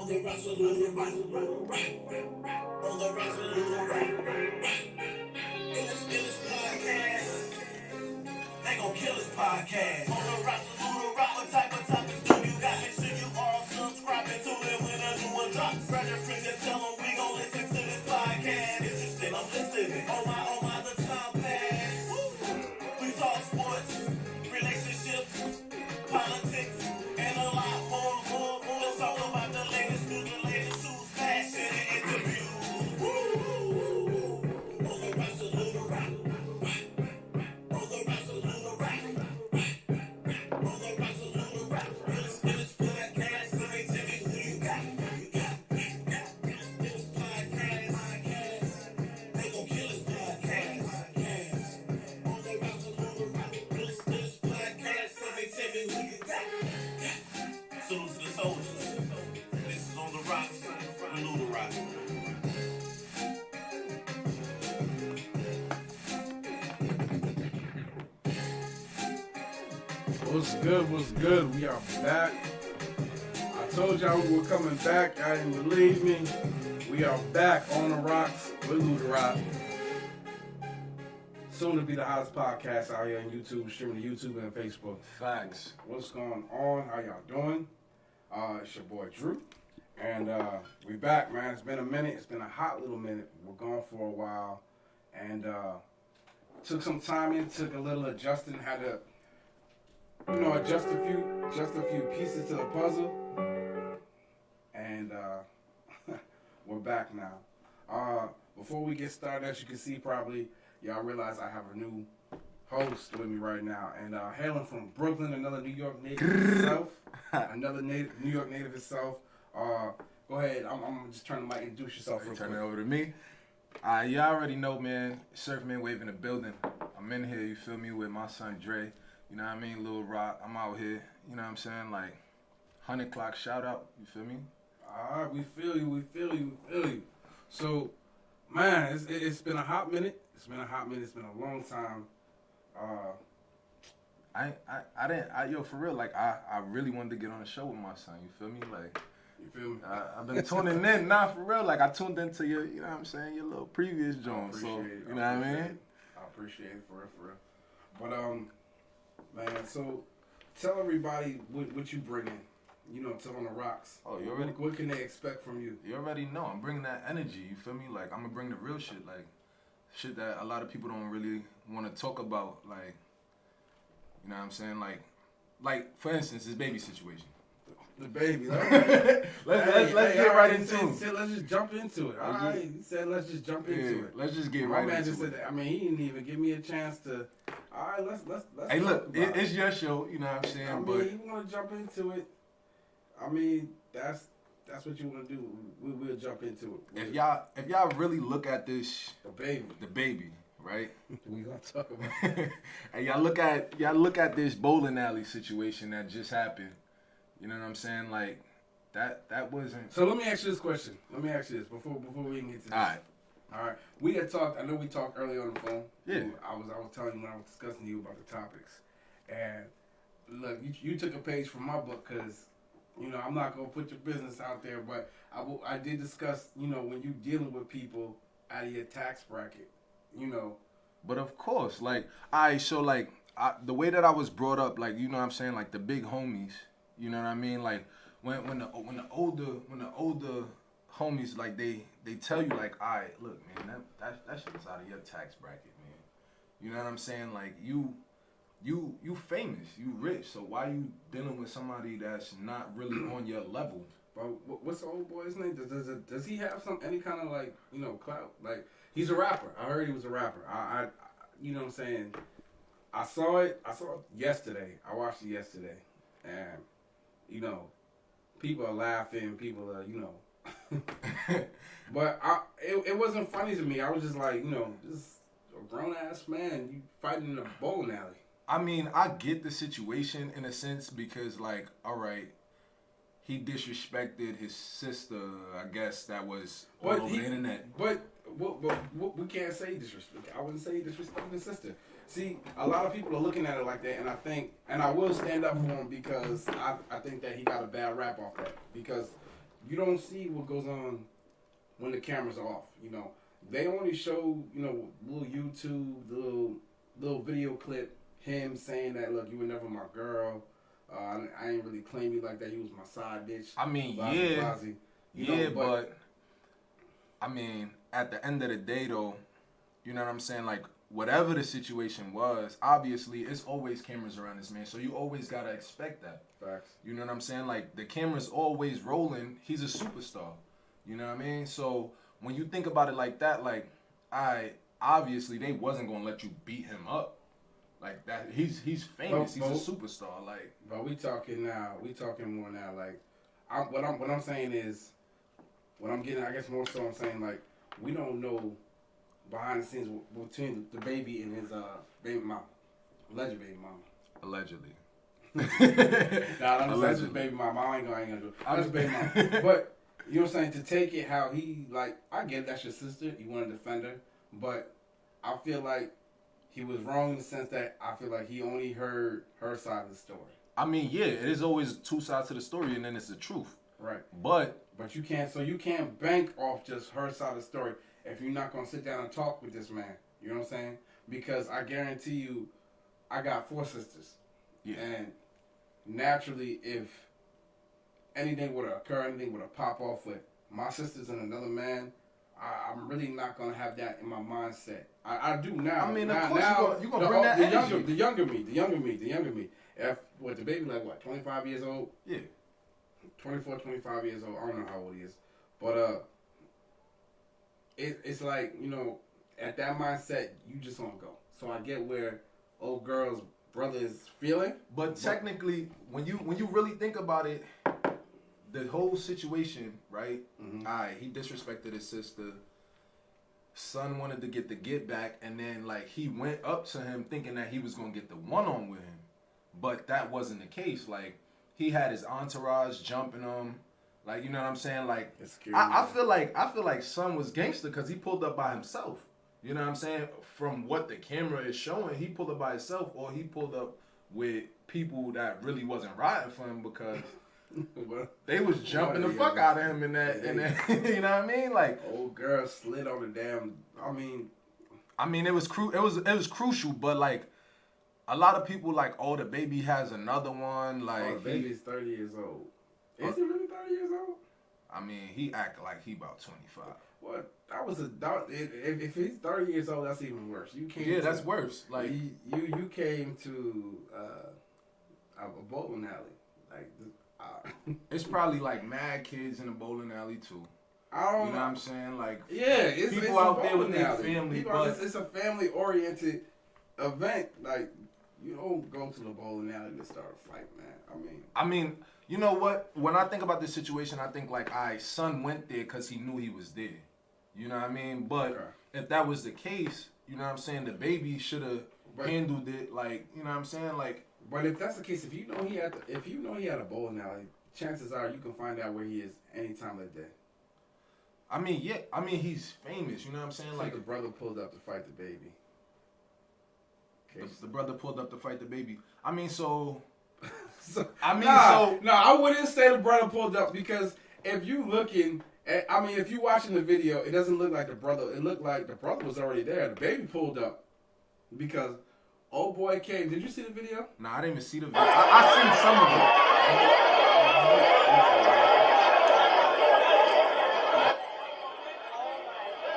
the Rocks Wit Lutterodt. On the Rocks Wit Lutterodt. In this podcast, they gon' kill this podcast. On the Rocks Wit Lutterodt, what type of topics do you got? Make sure you are subscribing to it when a new one drops. Spread your friends and tell them we gon' listen to this podcast. Interesting, I'm listening. Oh my, the time pass. We talk sports, relationships, politics, and a lot more. Let's talk about the latest news, fashion, and interviews. On the Rocks Wit Lutterodt. On the Rocks Wit Lutterodt. On the Rocks Wit Lutterodt. In this podcast, somebody tell me who you got. In this podcast, they gon' kill this podcast. On the Rocks Wit Lutterodt. In this podcast, somebody tell me who you got. Salute to the soldiers. This is on the Rocks Wit Lutterodt. What's good? We are back. I told y'all we were coming back. Y'all didn't believe me. We are back on the Rocks Wit Lutterodt. Soon to be the hottest podcast out here on YouTube, streaming to YouTube and Facebook. Facts. What's going on? How y'all doing? It's your boy Drew. And we back, man. It's been a minute. It's been a hot little minute. We're gone for a while. And took some time in, took a little adjusting, had to adjust a few pieces to the puzzle, and we're back now. Before we get started, as you can see, probably y'all realize I have a new host with me right now, and hailing from Brooklyn, another New York native himself, New York native himself. Go ahead. I'm just turning the mic. Introduce yourself. Turn it over to me. Y'all already know, man. Surfman Wave in the building. I'm in here. You feel me? With my son Dre. You know what I mean? Lil Rock, I'm out here. You know what I'm saying? Like, 100 clock shout out. You feel me? All right, we feel you. So, man, it's been a hot minute. It's been a long time. Yo, for real, like, I really wanted to get on the show with my son. You feel me? Like, You feel me? I've been tuning in. Nah, for real. Like, I tuned into your, you know what I'm saying, your little previous joint. So, you know what I mean? I appreciate it, for real. But, man, so tell everybody what you bring in. Tell on the rocks. Oh, you already? What can they expect from you? You already know. I'm bringing that energy. You feel me? Like, I'm gonna bring the real shit. Like, shit that a lot of people don't really want to talk about. Like, you know what I'm saying? Like for instance, this baby situation. The baby. Let's get right into it. Let's just jump into it. All right. He said let's just jump into it. Let's just get My right man into just it. said that. I mean, he didn't even give me a chance to. All right, let's. Hey, look, talk about it's your show. You know what I'm saying? I mean, but you want to jump into it. I mean, that's what you want to do. We'll jump into it. if y'all really look at this, The baby, right? we gonna talk about it. And y'all look at this bowling alley situation that just happened. You know what I'm saying? Like that wasn't. So let me ask you this question. Before we even get to this. All right. We had talked. I know we talked earlier on the phone. Yeah. I was telling you when I was discussing to you about the topics, and look, you took a page from my book because. I'm not gonna put your business out there, but I did discuss, when you dealing with people out of your tax bracket, But of course, like, the way that I was brought up, like, you know what I'm saying, like the big homies, you know what I mean, like when the older homies, like they tell you, like, all right, look, man, that shit's out of your tax bracket, man. You know what I'm saying, like you famous, you rich, so why you dealing with somebody that's not really on your level? Bro, what's the old boy's name? Does he have any kind of clout? Like, he's a rapper. I heard he was a rapper. I you know what I'm saying? I saw it yesterday. I watched it yesterday, and people are laughing. People are but it wasn't funny to me. I was just like, this a grown ass man, you fighting in a bowling alley. I mean, I get the situation in a sense because, like, all right, he disrespected his sister, I guess, that was all over the internet. But we can't say disrespect. I wouldn't say disrespect his sister. See, a lot of people are looking at it like that, and I will stand up for him because I think that he got a bad rap off that. Because you don't see what goes on when the cameras are off. They only show little YouTube, little video clip, him saying that, look, you were never my girl. I ain't really claim you like that. You was my side bitch. I mean, but I mean, at the end of the day, though, you know what I'm saying? Like, whatever the situation was, obviously, it's always cameras around this man, so you always gotta expect that. Facts. You know what I'm saying? Like, the camera's always rolling. He's a superstar. You know what I mean? So when you think about it like that, like, obviously they wasn't gonna let you beat him up. Like that, he's famous. He's a superstar. Like, but we talking more now. Like, what I'm saying is, what I'm getting, I guess more so I'm saying, like, we don't know behind the scenes between the baby and his baby mama, alleged baby mama. Allegedly. That's his baby mama. I ain't gonna do it. That's his baby mama. But you know what I'm saying? To take it how he, like, I get it, that's your sister. You want to defend her, but I feel like he was wrong in the sense that I feel like he only heard her side of the story. I mean, yeah, it is always two sides to the story, and then it's the truth. Right. But you can't bank off just her side of the story if you're not gonna sit down and talk with this man. You know what I'm saying? Because I guarantee you, I got 4 sisters. Yeah. And naturally, if anything would occur, anything would pop off with my sisters and another man, I'm really not gonna have that in my mindset. I do now. I mean, of now, course you're gonna bring that energy. The younger me. If what the baby like what 25 years old? Yeah. 24, 25 years old. I don't know how old he is, but it's like, at that mindset, you just don't go. So I get where old girl's brother is feeling. But technically, when you really think about it, the whole situation, right? Mm-hmm. He disrespected his sister. Son wanted to get the get back, and then like he went up to him thinking that he was gonna get the one-on with him, but that wasn't the case. Like, he had his entourage jumping him. Like, you know what I'm saying? Like, I feel like Son was gangster because he pulled up by himself. You know what I'm saying? From what the camera is showing, he pulled up by himself, or he pulled up with people that really wasn't riding for him because they was jumping the fuck out of him in that. You know what I mean? Like, old girl slid on the damn. I mean, it was crucial, but like, a lot of people like, oh, the baby has another one. Like, the baby's 30 years old. Is he really 30 years old? I mean, he acted like he about 25. What? If he's 30 years old, that's even worse. That's worse. Like, you came to a bowling alley. Like, it's probably like mad kids in the bowling alley too. I don't know. You know what I'm saying? Like, it's people out there with their family, but it's a family oriented event. Like, you don't go to the bowling alley to start a fight, man. I mean, you know what? When I think about this situation, I think like, Son went there because he knew he was there. You know what I mean? But if that was the case, you know what I'm saying, the baby should have handled it. Like, you know what I'm saying? Like, but if that's the case, if you know he had a bowling alley, chances are you can find out where he is any time of the day. I mean, yeah. I mean, he's famous. You know what I'm saying? Like, the brother pulled up to fight the baby. The brother pulled up to fight the baby. I mean, so. I wouldn't say the brother pulled up, because if you looking at, if you watching the video, it doesn't look like the brother. It looked like the brother was already there. The baby pulled up because old boy came. Did you see the video? No, I didn't even see the video. I seen some of it.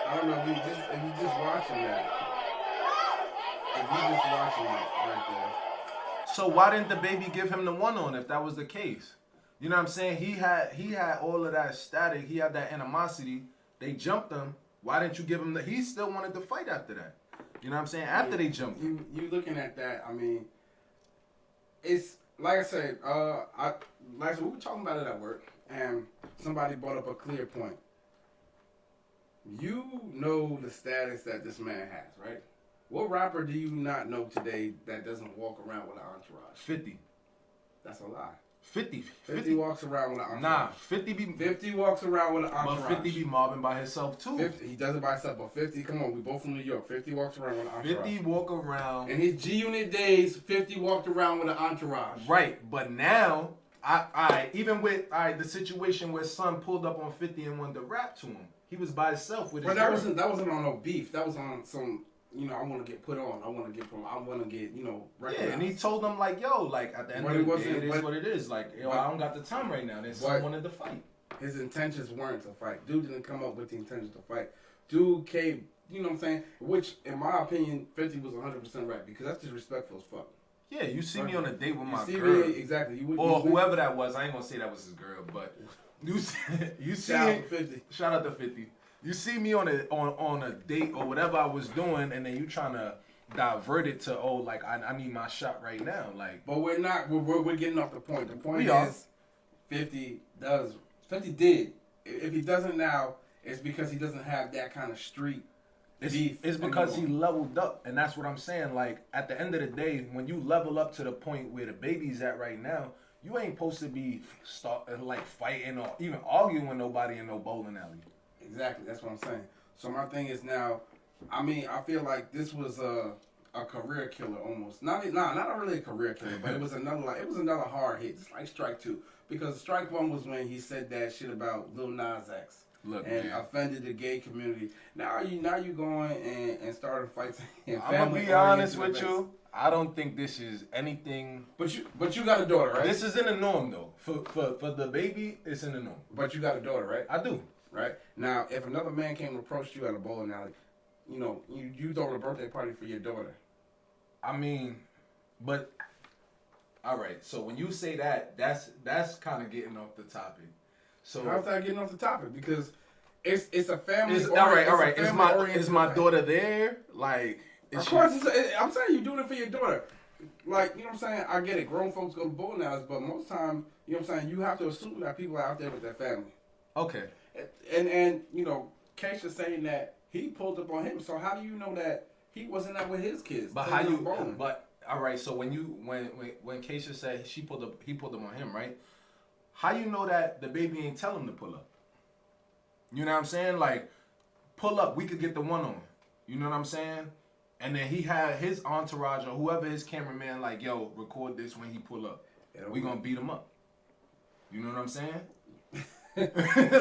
I don't know if you just watching that. If you just watching it right there. So why didn't the baby give him the one-on if that was the case? You know what I'm saying? He had all of that static. He had that animosity. They jumped him. Why didn't you give him he still wanted to fight after that. You know what I'm saying? After they jumped him. You looking at that, it's like I said, we were talking about it at work, and somebody brought up a clear point. You know the status that this man has, right? What rapper do you not know today that doesn't walk around with an entourage? 50. That's a lie. 50 walks around with an entourage. Nah, 50 walks around with an entourage. But 50 be mobbing by himself too. 50, he does it by himself, but 50, come on, we both from New York. 50 walks around with an entourage. 50 walk around. In his G-Unit days, 50 walked around with an entourage. Right, but now Even with the situation where Son pulled up on 50 and wanted to rap to him, he was by himself with his But girl. that wasn't on no beef. That was on some. I want to get put on. I want to get recognized. Yeah, and he told them like, yo, like at the end of the day, it is what it is. Like, yo, I don't got the time right now. Then Son wanted to fight. His intentions weren't to fight. Dude didn't come up with the intentions to fight. Dude came, you know what I'm saying? Which, in my opinion, 50 was 100% right because that's disrespectful as fuck. Yeah, you see me on a date with my see girl. Me, exactly. Or whoever that was. I ain't gonna say that was his girl, but you see shout out to 50. Shout out to 50. You see me on a date or whatever I was doing, and then you trying to divert it to like I need my shot right now, like. But we're not. We're getting off the point. The point is, 50 did. If he doesn't now, it's because he doesn't have that kind of street beef. It's because he leveled up, and that's what I'm saying. Like at the end of the day, when you level up to the point where the baby's at right now, you ain't supposed to be fighting or even arguing with nobody in no bowling alley. Exactly, that's what I'm saying. So my thing is now, I feel like this was a career killer almost. Not really a career killer, but it was another hard hit, just like Strike 2. Because Strike 1 was when he said that shit about Lil Nas X. Offended the gay community. Now you going and starting fights. I'm gonna be honest with you. I don't think this is anything. But you got a daughter, right? This is in the norm though. For the baby, it's in the norm. But you got a daughter, right? I do. Right? Now, if another man came and approached you at a bowling alley, you throw a birthday party for your daughter. But all right. So when you say that, that's kind of getting off the topic. So how's that getting off the topic? Because it's a family. All right. Is my daughter there? Like, of course. I'm saying you're doing it for your daughter. Like, you know what I'm saying? I get it. Grown folks go to bowling alleys, but most times, you know what I'm saying? You have to assume that people are out there with their family. Okay. And Keisha's saying that he pulled up on him. So how do you know that he wasn't out with his kids? But all right. So when Keisha said he pulled up on him, right? How you know that the baby ain't tell him to pull up? You know what I'm saying? Like, pull up. We could get the one on. You know what I'm saying? And then he had his entourage or whoever his cameraman like, yo, record this when he pull up. We gonna beat him up. You know what I'm saying?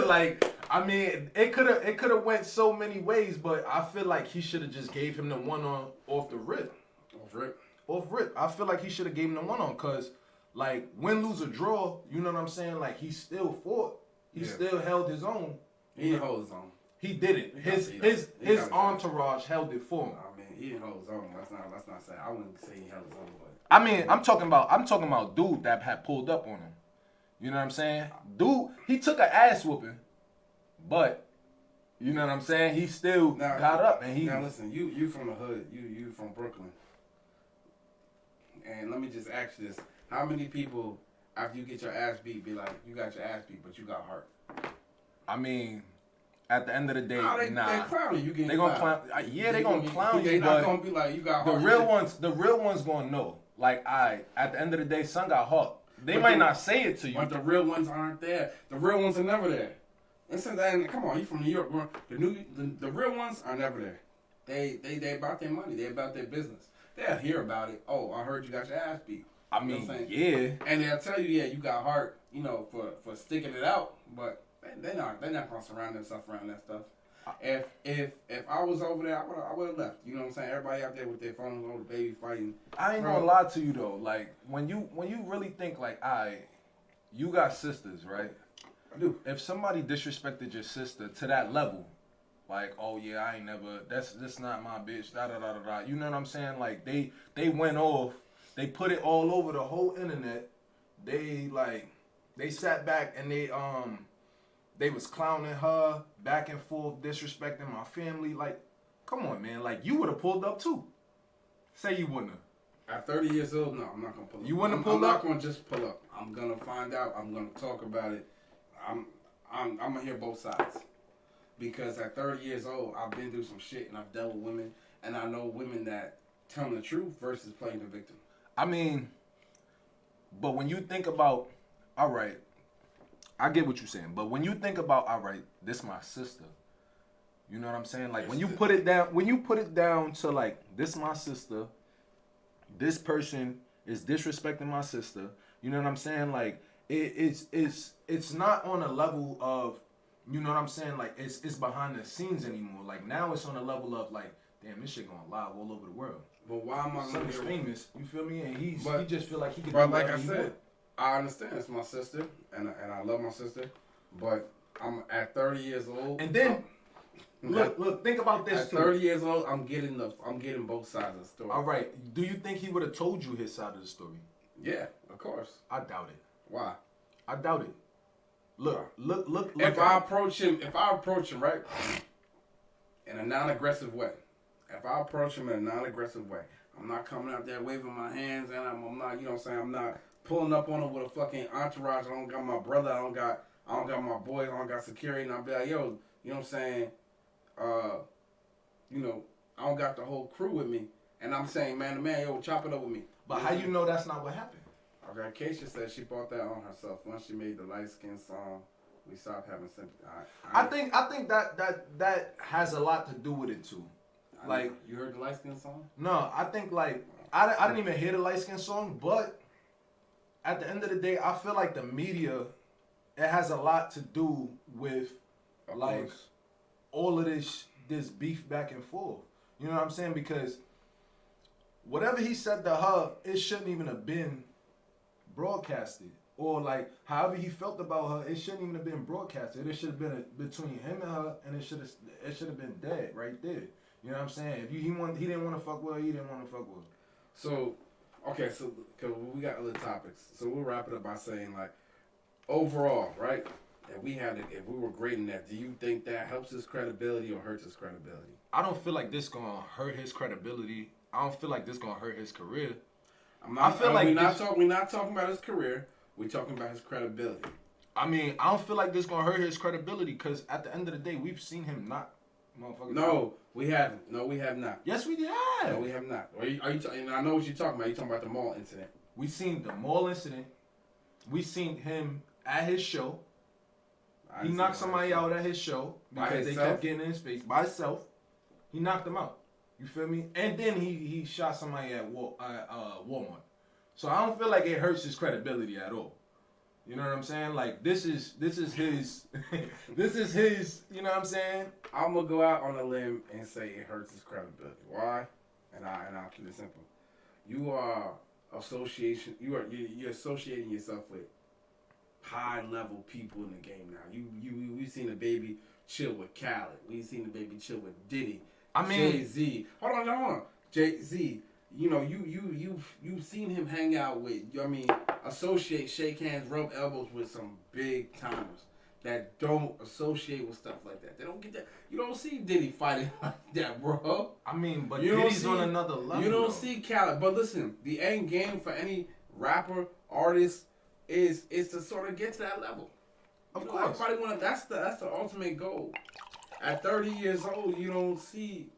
Like, it could have went so many ways, but I feel like he should have just gave him the one on off the rip. Off rip. I feel like he should have gave him the one on, cause like win, lose or draw, you know what I'm saying? Like he still fought. He still held his own. He didn't hold his own. He didn't. His entourage held it for him. He didn't hold his own. Let's not say. I wouldn't say he held his own. But I'm talking about dude that had pulled up on him. You know what I'm saying? Dude, he took an ass whooping, but you know what I'm saying? He still got up and he. Now listen, you from the hood. You from Brooklyn. And let me just ask you this: how many people after you get your ass beat be like, you got your ass beat, but you got heart? At the end of the day, they clowning you. They gonna clown. They gonna clown you. They not gonna be like, you got heart. The real ones gonna know. Like, at the end of the day, Son got heart. They might not say it to you, but the real ones aren't there. The real ones are never there. And come on, you from New York, bro. The real ones are never there. They about their money. They about their business. They'll hear about it. Oh, I heard you got your ass beat. Yeah. And they'll tell you, you got heart, for sticking it out. But they're not gonna surround themselves around that stuff. If I was over there, I would have left. You know what I'm saying? Everybody out there with their phones on, the baby fighting. I ain't gonna lie to you though. Like when you really think like, you got sisters, right? I do. If somebody disrespected your sister to that level, like, oh yeah, I ain't never. That's not my bitch. Da da da da da. You know what I'm saying? Like they went off. They put it all over the whole internet. They sat back and they was clowning her, back and forth, disrespecting my family. Like, come on, man. Like, you would have pulled up too. Say you wouldn't have. At 30 years old, no, I'm not gonna pull up. You wouldn't have pulled up? I'm not gonna just pull up. I'm gonna find out. I'm gonna talk about it. I'm gonna hear both sides. Because at 30 years old, I've been through some shit and I've dealt with women, and I know women that tell the truth versus playing the victim. But when you think about, all right, I get what you're saying, but when you think about, all right, this my sister, you know what I'm saying? Like when you put it down to like, this my sister, this person is disrespecting my sister, you know what I'm saying? Like, it's not on a level of, you know what I'm saying, like it's behind the scenes anymore. Like now it's on a level of like, damn, this shit going live all over the world. But why am I Son gonna is get famous, you feel me? And he just feel like he can But do like whatever I he said, want. I understand it's my sister, and I love my sister, but I'm at 30 years old. And then look, think about this at too. 30 years old, I'm getting both sides of the story. All right, do you think he would have told you his side of the story? Yeah, of course. I doubt it. Why? I doubt it. Look. If I approach him right in a non-aggressive way, I'm not coming out there waving my hands, and I'm not, you know what I'm saying, I'm not pulling up on him with a fucking entourage. I don't got my brother, I don't got my boys, I don't got security, and I'll be like, yo, you know what I'm saying, you know, I don't got the whole crew with me, and I'm saying man to man, yo, chop it up with me. But how you know that's not what happened? Okay, Keisha said she bought that on herself. Once she made the light skin song, we stopped having sympathy. I think that has a lot to do with it too. Like, you heard the light skin song? No, I think like I didn't even hear the light skin song, but at the end of the day, I feel like the media, it has a lot to do with like all of this beef back and forth. You know what I'm saying? Because whatever he said to her, it shouldn't even have been broadcasted. Or like however he felt about her, it shouldn't even have been broadcasted. It should have been between him and her, and it should have been dead right there. You know what I'm saying? If he didn't want to fuck with her, he didn't want to fuck with her. So, okay, so cause we got other topics, so we'll wrap it up by saying like, overall, right? If we were grading that, do you think that helps his credibility or hurts his credibility? I don't feel like this gonna hurt his credibility. I don't feel like this gonna hurt his career. We're not talking about his career. We're talking about his credibility. I mean, I don't feel like this gonna hurt his credibility because at the end of the day, we've seen him not. No, we haven't. No, we have not. Yes, we have. No, we have not. Are you and I know what you're talking about. You're talking about the mall incident. We seen the mall incident. We seen him at his show. He knocked somebody out at his show because they kept getting in his face by himself. He knocked them out. You feel me? And then he shot somebody at Walmart. So I don't feel like it hurts his credibility at all. You know what I'm saying? Like this is his this is his, you know what I'm saying? I'm gonna go out on a limb and say it hurts his credibility. Why? And I'll keep it simple. You're associating yourself with high level people in the game now. We've seen the baby chill with Khaled. We've seen the baby chill with Diddy. I mean, Jay-Z. Hold on. Jay-Z. You know, you've seen him hang out with, associate, shake hands, rub elbows with some big timers that don't associate with stuff like that. They don't get that. You don't see Diddy fighting like that, bro. I mean, but Diddy's on another level. You don't see Khaled. But listen, the end game for any rapper, artist is to sort of get to that level. Of course. Everybody that's the ultimate goal. At 30 years old, you didn't see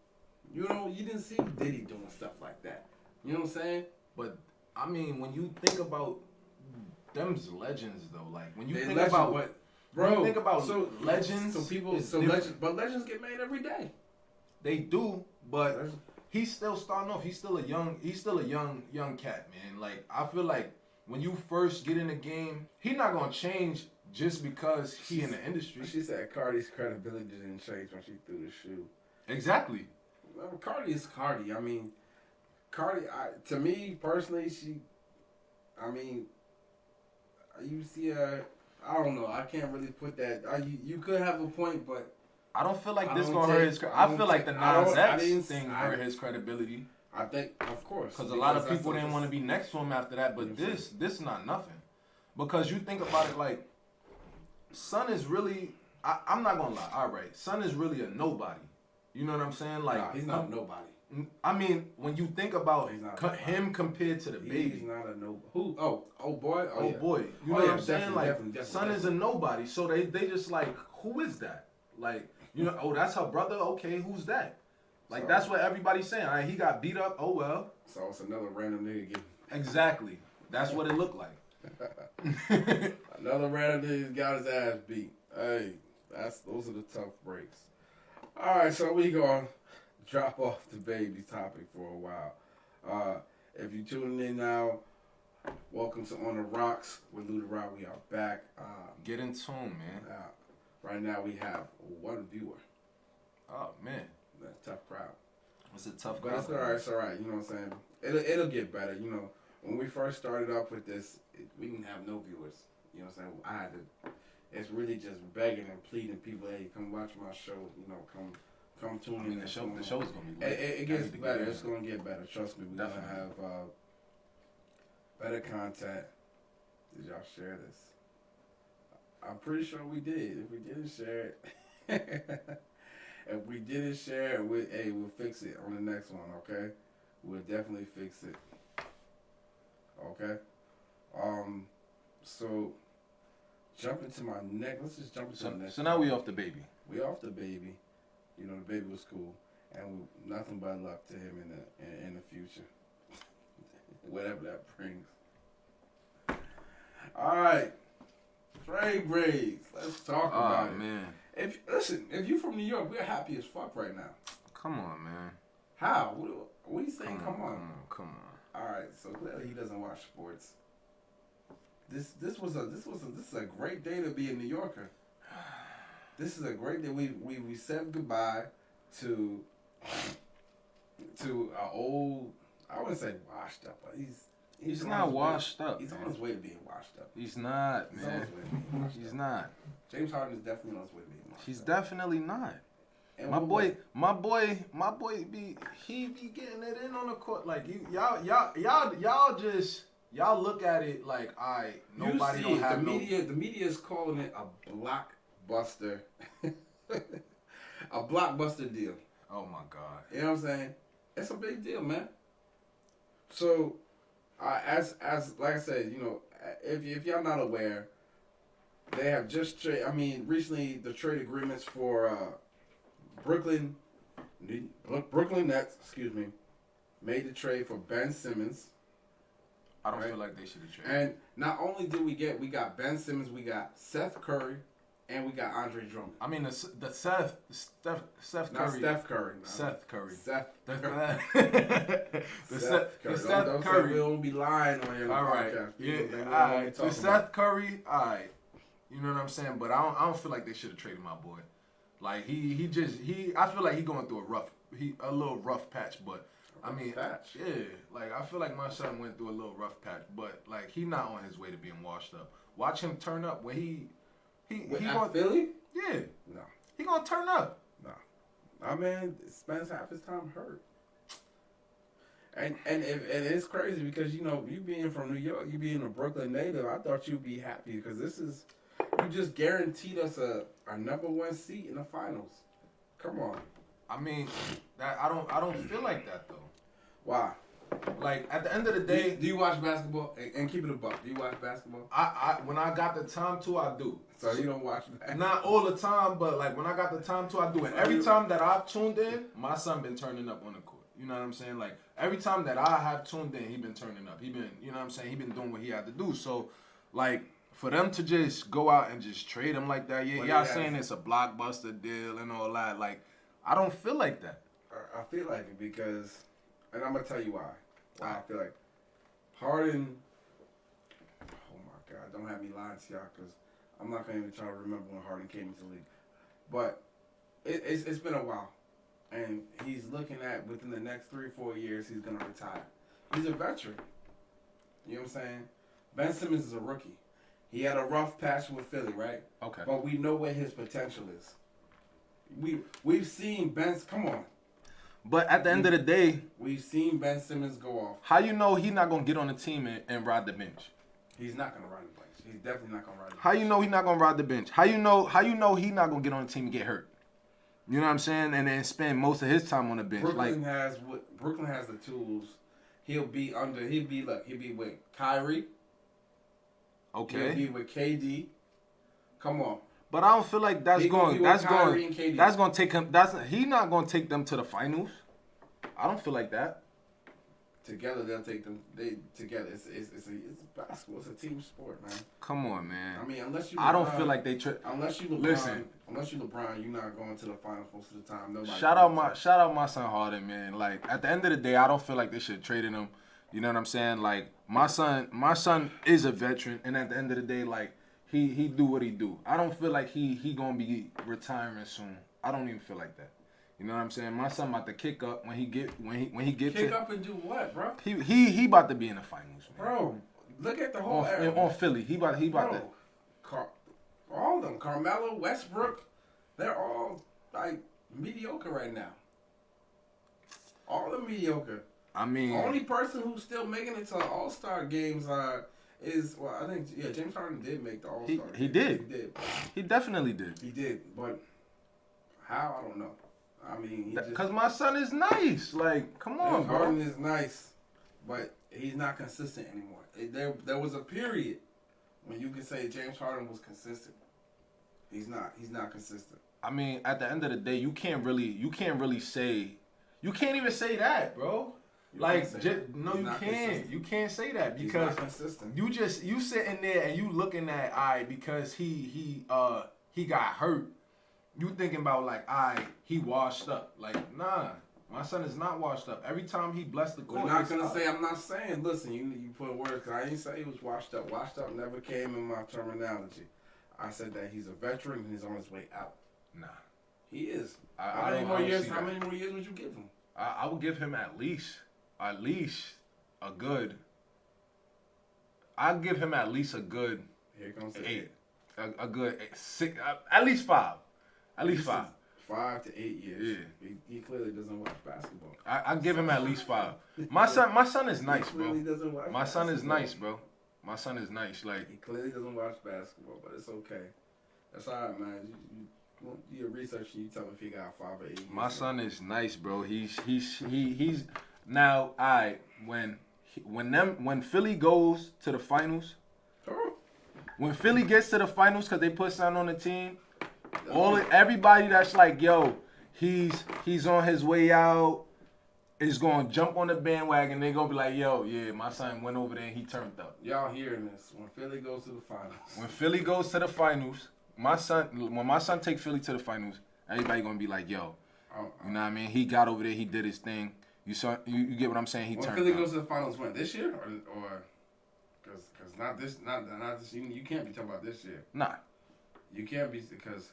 Diddy doing stuff like that. You know what I'm saying? But I mean, when you think about them's legends though, like when you think legends, about what, bro, when you think about legends, but legends get made every day. They do, but he's still starting off. He's still a young cat, man. Like I feel like when you first get in the game, he's not gonna change just because he in the industry. She said Cardi's credibility didn't change when she threw the shoe. Exactly. Well, Cardi is Cardi. I mean, Cardi, to me personally, you see her, I don't know. I can't really put that. You could have a point, but I don't feel like this gonna hurt his. I feel like the Nas X thing hurt his credibility. I think, of course, because a lot of people didn't want to be next to him after that. But this not nothing, because you think about it like, Son is really. I'm not gonna lie. All right, Son is really a nobody. You know what I'm saying? Like he's not a nobody. I mean, when you think about him compared to the baby, he's not a nobody. Who? Oh boy. Boy. You know what I'm saying? Like Son is a nobody. So they just like, who is that? Like, you know, oh, that's her brother. Okay, who's that? Like that's what everybody's saying. All right, he got beat up. Oh well. So it's another random nigga getting. Exactly. That's what it looked like. Another random nigga got his ass beat. Hey, those are the tough breaks. All right, so we gonna drop off the baby topic for a while. If you tuning in now, Welcome to On the Rocks with Lutterodt. We are back. Get in tune, man. Right now we have one viewer. Oh man, That's a tough crowd. it's a tough But crowd. it's alright. It's alright. You know what I'm saying? It'll get better. You know, when we first started off with this, we didn't have no viewers. You know what I'm saying? I had to. It's really just begging and pleading people, hey, come watch my show. You know, come tune in. I mean, the show's gonna be. It gets Everything better. get It's gonna get better. Trust me. We're Definitely. gonna have better content. Did y'all share this? I'm pretty sure we did. If we didn't share it, if we didn't share it, we'll fix it on the next one. Okay, we'll definitely fix it. Okay. So jump into my neck. Let's just jump into the next. So now we off the baby. We off the baby. You know, the baby was cool, and nothing but luck to him in the future, whatever that brings. All right, trade braids. Let's talk about it. Man, If you from New York, we're happy as fuck right now. come on, man. How? What are you saying? Come on. Come on. All right, so clearly he doesn't watch sports. This is a great day to be a New Yorker. This is a great day. We said goodbye to an old. I wouldn't say washed up, but He's on not his way- washed up. He's man. on his way to being washed up. He's not, He's on man. his way to being washed He's up. not. James Harden is definitely on his way to being washed He's up. definitely not. And My what boy way? he be getting it in on the court. Like y'all look at it like nobody You don't see, have the media is calling it a blockbuster, a blockbuster deal. Oh my God. You know what I'm saying? It's a big deal, man. So, as like I said, you know, if y'all not aware, they have just recently the trade agreements for Brooklyn Nets, made the trade for Ben Simmons. I don't Right. feel like they should have traded. And not only did we got Ben Simmons, we got Seth Curry, and we got Andre Drummond. I mean the Steph Not Curry. Steph Curry. No. Seth Curry. Seth The Curry. Seth Don't say Curry. we don't be lying on your All right. podcast. Yeah. People, they know All what we right. The talking Seth about. Curry. All right. You know what I'm saying? But I don't feel like they should have traded my boy. Like I feel like he going through a little rough patch. But I mean, Patch. yeah. Like I feel like my son went through a little rough patch. But like he not on his way to being washed up. Watch him turn up when he At going. Philly? Yeah. No. He gonna turn up. I mean, spends half his time hurt. And it's crazy because, you know, you being from New York, you being a Brooklyn native, I thought you'd be happy because you just guaranteed us a #1 seat in the finals. Come on. I mean, that I don't feel like that though. Why? Like at the end of the day, Do you watch basketball? And keep it a buck. Do you watch basketball? I when I got the time to, I do. So you don't watch basketball? Not all the time, but like when I got the time to, I do. And every time that I've tuned in, my son been turning up on the court. You know what I'm saying? Like every time that I have tuned in, he been turning up. He been, you know what I'm saying? He been doing what he had to do. So, like for them to just go out and just trade him like that, Well, y'all yeah. saying it's a blockbuster deal and all that. Like I don't feel like that. I feel like it because, and I'm gonna tell you why. Why I feel like Harden. Oh my God! Don't have me lying to y'all because I'm not gonna even try to remember when Harden came into the league. But it's been a while, and he's looking at within the next 3 or 4 years he's gonna retire. He's a veteran. You know what I'm saying? Ben Simmons is a rookie. He had a rough patch with Philly, right? Okay. But we know what his potential is. We've seen Ben's. Come on. But at the end of the day, We've seen Ben Simmons go off. how you know he not gonna get on the team and ride the bench? He's not gonna ride the bench. He's definitely not gonna ride the bench. How you know he not gonna ride the bench? How you know he not gonna get on the team and get hurt? You know what I'm saying? And then spend most of his time on the bench. Brooklyn has the tools. He'll be with Kyrie. He'll Okay. be with KD. Come on. But I don't feel like that's He gonna going. be with Kyrie and KD. That's going to take him. He not going to take them to the finals. I don't feel like that. Together they'll take them. Together. It's basketball. It's a team sport, man. Come on, man. I mean, unless you. I don't LeBron- feel like they. Unless you LeBron. Listen. Unless you LeBron, you're not going to the finals most of the time. Nobody. Shout out my son Harden, man. Like at the end of the day, I don't feel like they should have traded him. You know what I'm saying? Like my son is a veteran, and at the end of the day, like he do what he do. I don't feel like he gonna be retiring soon. I don't even feel like that. You know what I'm saying? My son about to kick up when he get Kick up and do what, bro? He about to be in the finals, man. Bro, look at the whole on Philly. He about to. All of them, Carmelo, Westbrook, they're all like mediocre right now. All of them mediocre. I mean, the only person who's still making it to All-Star games is I think James Harden did make the All-Star. He did. He definitely did. He did, but how I don't know. I mean, because my son is nice. Like, come on, bro. Harden is nice, but he's not consistent anymore. There was a period when you could say James Harden was consistent. He's not. He's not consistent. I mean, at the end of the day, you can't really say. You can't even say that, bro. No, you can't. Consistent. You can't say that because you sitting there and you looking at because he got hurt. You thinking about like he washed up. Like, nah, my son is not washed up. Every time he blessed the court, I'm not saying. Listen, you put words. Cause I didn't say he was washed up. Washed up never came in my terminology. I said that he's a veteran and he's on his way out. Nah, he is. How many more years would you give him? I would give him at least a good. I'd give him at least a good. Here comes 8. A good 6. At least 5. At least 5. 5 to 8 years. Yeah. He clearly doesn't watch basketball. I give him at least 5. My son is nice, bro. My son is nice, bro. My son is nice. Like, he clearly doesn't watch basketball, but it's okay. That's all right, man. You do your research and you tell me if he got 5 or 8 years. My son is nice, bro. He's now. When Philly goes to the finals, when Philly gets to the finals because they put something on the team, everybody that's like, yo, he's on his way out, is gonna jump on the bandwagon. They gonna be like, yo, yeah, my son went over there and he turned up. Y'all hearing this? When Philly goes to the finals. When Philly goes to the finals, when my son take Philly to the finals, everybody gonna be like, yo, you know what I mean? He got over there, he did his thing. You get what I'm saying? He turned up. When Philly goes to the finals, when this year or because not this you can't be talking about this year. Nah, you can't be because.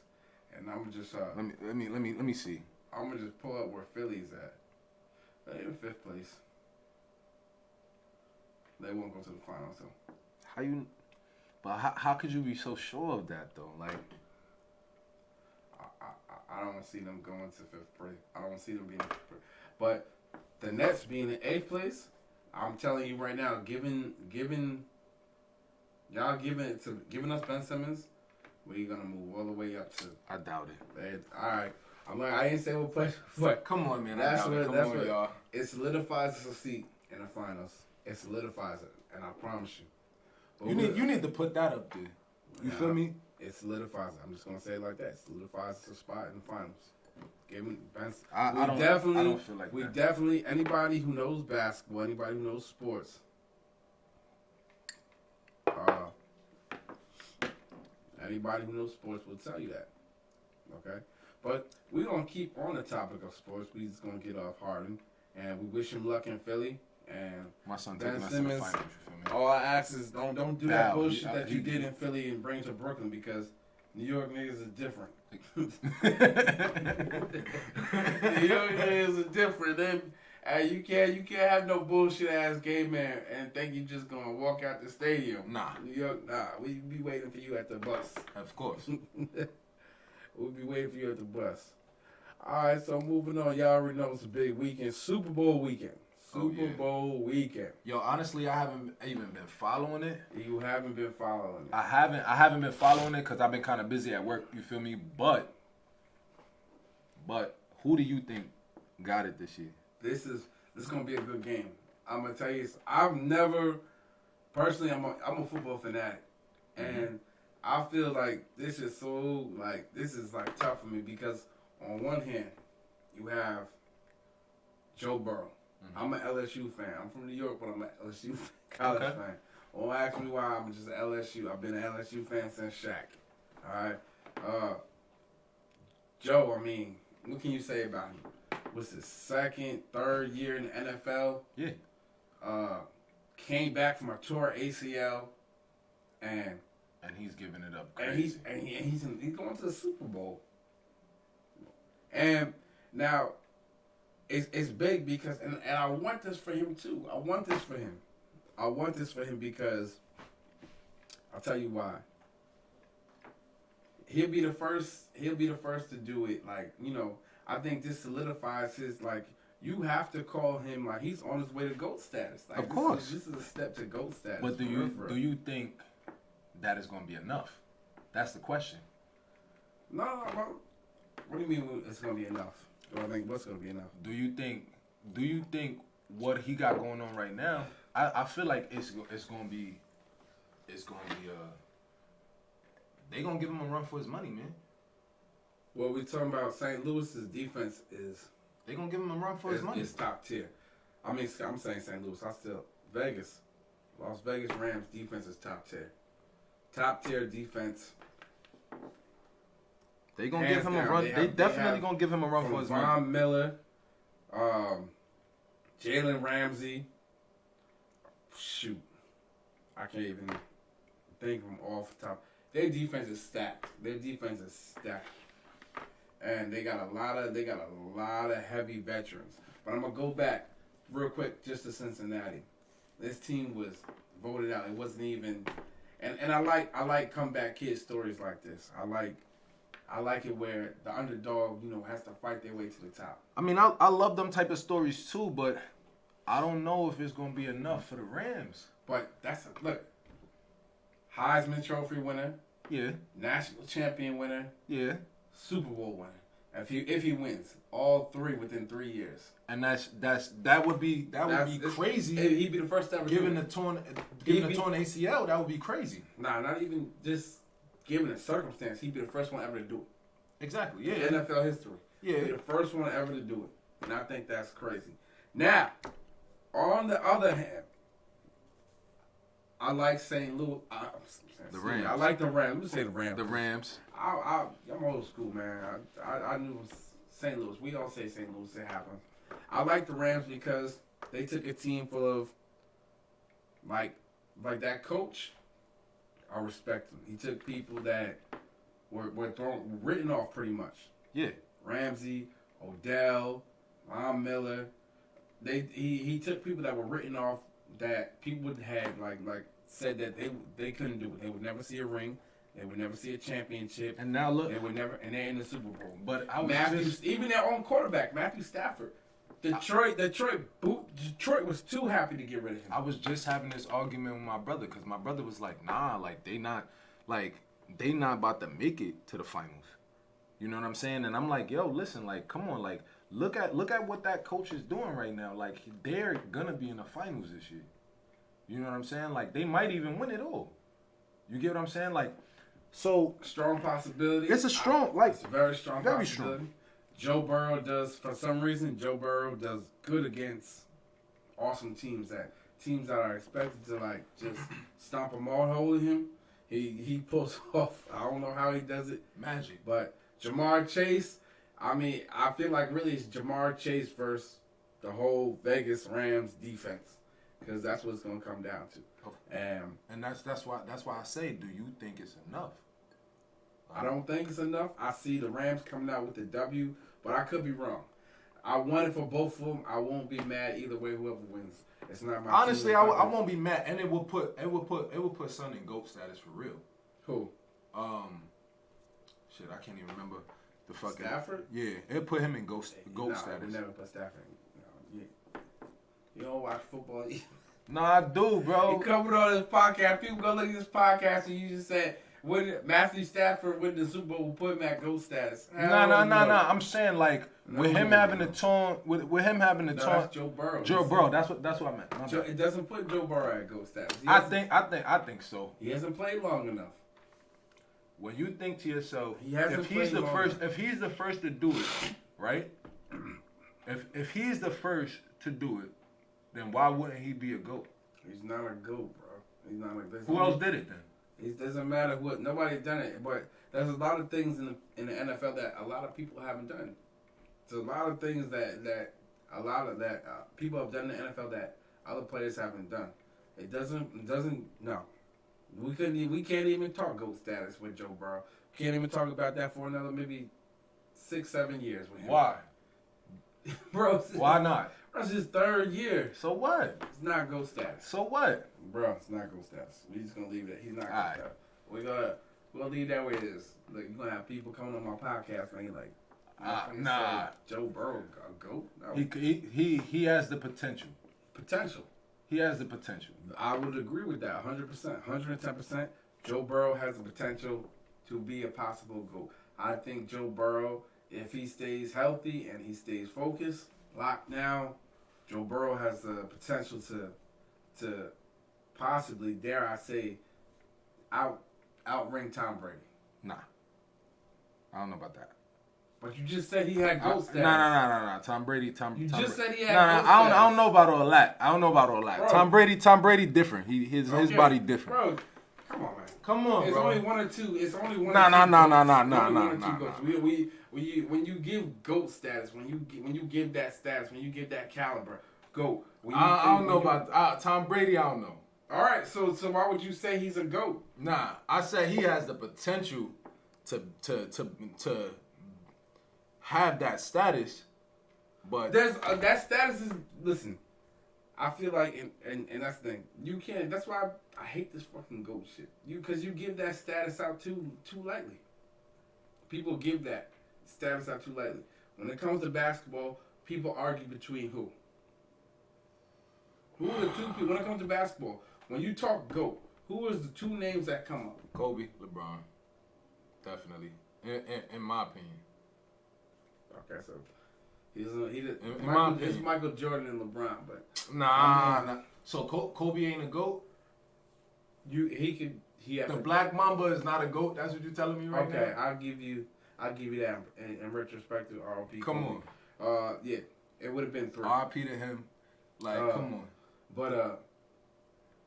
And I'm just let me see. I'm gonna just pull up where Philly's at. They're in 5th place. They won't go to the finals though. How could you be so sure of that though? Like, I don't see them going to 5th place. I don't see them being 5th place. But the Nets being in 8th place, I'm telling you right now, giving us Ben Simmons. We're gonna move all the way up to. I doubt it. All right, I didn't say we'll play, but come on, man. That's what y'all. It solidifies a seat in the finals. It solidifies it, and I promise you. You need to put that up there. You feel me? It solidifies it. I'm just gonna say it like that. It solidifies a spot in the finals. Give me Ben. I don't feel like that. Definitely anybody who knows basketball, anybody who knows sports. Anybody who knows sports will tell you that. Okay? But we're going to keep on the topic of sports. We're just going to get off Harden. And we wish him luck in Philly. And my son Ben taking Simmons, us to the finals, you feel me? all I ask is don't do that bullshit that you did in Philly and bring to Brooklyn because New York niggas is different. New York niggas is different. You can't have no bullshit ass gay man and think you just gonna walk out the stadium. Nah. New York, nah. We be waiting for you at the bus. Of course. We'll be waiting for you at the bus. Alright, so moving on. Y'all already know it's a big weekend. Super Bowl weekend. Super Bowl weekend. Yo, honestly, I haven't even been following it. You haven't been following it. I haven't been following it because I've been kind of busy at work. You feel me? But who do you think got it this year? This is gonna be a good game. I'm gonna tell you, I've never personally. I'm a football fanatic, and I feel like this is tough for me because on one hand, you have Joe Burrow. I'm an LSU fan. I'm from New York, but I'm an LSU college fan. Don't ask me why. I'm just an LSU. I've been an LSU fan since Shaq. All right, Joe. I mean, what can you say about him? What's his second, third year in the NFL? Yeah. came back from a torn ACL, and he's giving it up and crazy. he's going to the Super Bowl. And now it's big because and I want this for him too. I want this for him because I'll tell you why. He'll be the first to do it. Like, you know, I think this solidifies his, like, you have to call him, like, he's on his way to GOAT status. Like, Of course. This is a step to GOAT status. But do for real. you think that is going to be enough? That's the question. No, what do you mean it's going to be enough? Or I think what's going to be enough? Do you think what he got going on right now, I feel like it's going to be they going to give him a run for his money, man. Well, we're talking about St. Louis's defense is They going to give him a run for his money. It's top tier. I mean, I'm saying St. Louis. Vegas. Las Vegas Rams defense is top tier. Top tier defense. They going to Hands give him a down. run. They definitely have going to give him a run from for his money. Von Miller, Jalen Ramsey. Shoot. I can't even think of them off the top. Their defense is stacked. And they got a lot of heavy veterans. But I'm gonna go back real quick just to Cincinnati. This team was voted out. It wasn't even and I like comeback kid stories like this. I like it where the underdog, you know, has to fight their way to the top. I mean, I love them type of stories too, but I don't know if it's going to be enough for the Rams. But look, Heisman Trophy winner, Yeah, national champion winner, yeah. Super Bowl winner. If he wins all three within 3 years, And that would be crazy. He'd be the first to ever Given do the it. torn He'd be- ACL, that would be crazy. Nah, not even just given the circumstance. He'd be the first one ever to do it. Exactly. In Yeah. NFL history. Yeah. He'd be the first one ever to do it. And I think that's crazy. Now, on the other hand, I like St. Louis. The Rams. I like the Rams. Let me say the Rams. The Rams. I'm old school, man. I knew St. Louis. We all say St. Louis. It happens. I like the Rams because they took a team full of like that coach. I respect him. He took people that were written off pretty much. Yeah. Ramsey, Odell, Von Miller. He took people that were written off that people had like said that they couldn't do it. They would never see a ring. They would never see a championship. And now look. They would never, and they're in the Super Bowl. But I was just, even their own quarterback, Matthew Stafford. Detroit was too happy to get rid of him. I was just having this argument with my brother because my brother was like, nah, like they not about to make it to the finals. You know what I'm saying? And I'm like, yo, listen, like, come on, like, look at what that coach is doing right now. Like, they're gonna be in the finals this year. You know what I'm saying? Like, they might even win it all. You get what I'm saying? Like, so strong possibility. it's a strong, like, It's a very strong very possibility. strong. Joe Burrow does, for some reason, does good against awesome teams that are expected to like just stomp them all, holding him. He pulls off. I don't know how he does it. Magic. But Jamar Chase, I mean, I feel like really it's Jamar Chase versus the whole Vegas Rams defense because that's what it's gonna come down to. And that's why I say, do you think it's enough? I don't think it's enough. I see the Rams coming out with the W, but I could be wrong. I want it for both of them. I won't be mad either way. Whoever wins, it's not my. Honestly, I team. won't be mad, and it will put Son in GOAT status for real. Who? Shit, I can't even remember the fucking Stafford. Yeah, it put him in GOAT status. I would never put Stafford. No, you don't watch football. No, I do, bro. You covered on this podcast. People go look at this podcast and you just said, "Would Matthew Stafford win the Super Bowl? Put him at GOAT status?" No. I'm saying like with him having the tone, with him having the tone. That's Joe Burrow. Joe Burrow. That's what I meant. My bad. It doesn't put Joe Burrow at GOAT status. I think so. He hasn't played long enough. When you think to yourself, He hasn't if he's played the long first, enough. if he's the first to do it, right? If he's the first to do it, then why wouldn't he be a GOAT? He's not a GOAT, bro. He's not a. Who else did it then? It doesn't matter what. Nobody's done it, but there's a lot of things in the NFL that a lot of people haven't done. There's a lot of things that people have done in the NFL that other players haven't done. It doesn't. No, we can't even talk GOAT status with Joe Burrow. Can't even talk about that for another maybe 6-7 years with him. Why? Bro, Why not? That's his 3rd year. So what? It's not GOAT status. So what? Bro, it's not GOAT status. We just gonna leave it. He's not GOAT Alright. status. We're gonna leave that where it is. Like, you're gonna have people coming on my podcast and they like, nah. Joe Burrow a GOAT? No. He has the potential. Potential. He has the potential. I would agree with that 100%, 110%. Joe Burrow has the potential to be a possible GOAT. I think Joe Burrow, if he stays healthy and he stays focused, locked down, Joe Burrow has the potential to possibly, dare I say, outring Tom Brady. Nah. I don't know about that. But you just said he had GOAT status. Nah. Tom Brady. You Tom just Brady. said he had Nah, GOAT I status. don't know about all that. Bro. Tom Brady different. His Okay. body different. Bro, come on, man. Come on, It's bro. only one or two. It's only one. Nah, or two nah, nah, goats. nah, nah, It's nah, only nah, one or two nah, goats. nah. When you give GOAT status, when you give that status, when you give that caliber, GOAT. I don't know about Tom Brady. I don't know. All right, so why would you say he's a GOAT? Nah, I said he has the potential to have that status, but There's that status is listen. I feel like and that's the thing. You can't. That's why I hate this fucking GOAT shit. Because you give that status out too lightly. People give that status out too lightly. When it comes to basketball, people argue between who. Who are the two people? When it comes to basketball, when you talk GOAT, who is the two names that come up? Kobe, LeBron, definitely, in my opinion. Okay, so In it's Michael Jordan and LeBron, but Nah. So Kobe ain't a GOAT? he has The Black Mamba is not a GOAT? That's what you're telling me right now? Okay, I'll give you that in retrospect to RP. Come on. Yeah, it would have been 3. RP to him. Like, come on. But